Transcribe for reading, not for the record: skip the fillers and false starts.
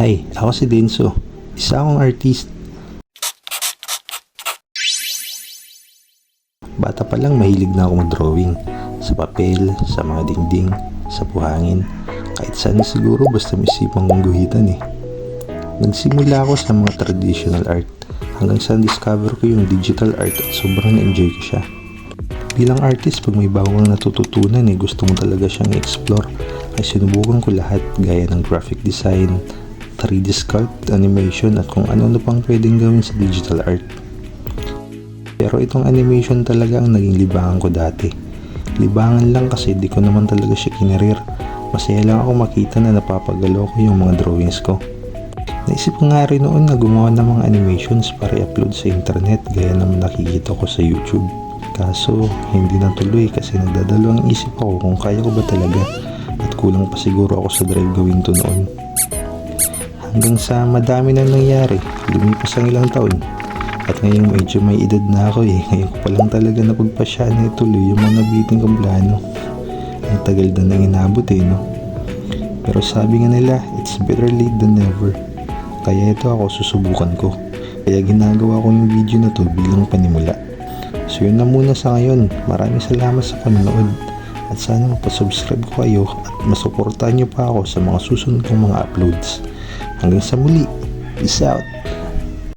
Hi, ako si Denso. Isa akong artist. Bata pa lang mahilig na ako mag-drawing. Sa papel, sa mga dingding, sa buhangin. Kahit saan siguro basta may sipang kong guhitan eh. Nagsimula ako sa mga traditional art hanggang sa discover ko yung digital art at sobrang na-enjoy ko siya. Bilang artist, pag may bagong natututunan gusto mo talaga siyang i-explore. Ay sinubukan ko lahat gaya ng graphic design, 3D sculpt, animation at kung ano-ano pang pwedeng gawin sa digital art. Pero itong animation talaga ang naging libangan ko dati. Libangan lang kasi di ko naman talaga siya kinarir. Masaya lang ako makita na napapagalaw ko yung mga drawings ko. Naisip ko nga rin noon na gumawa ng mga animations para i-upload sa internet gaya naman nakikita ko sa YouTube. Kaso hindi natuloy kasi nagdadalawang isip ako kung kaya ko ba talaga at kulang pa siguro ako sa drive gawin to noon. Hanggang sa madami nang nangyari, lumipas ang ilang taon. At ngayon medyo may edad na ako ngayon ko pa lang talaga napagpasya na ituloy yung mga nabiting kong plano. Ang tagal na nang inabot no? Pero sabi nga nila, it's better late than never. Kaya ito ako susubukan ko. Kaya ginagawa ko yung video na to bilang panimula. So yun na muna sa ngayon. Maraming salamat sa panonood. At sana mapasubscribe ko kayo at masuportahan nyo pa ako sa mga susunod kong mga uploads. Hanggang sa muli. Peace out.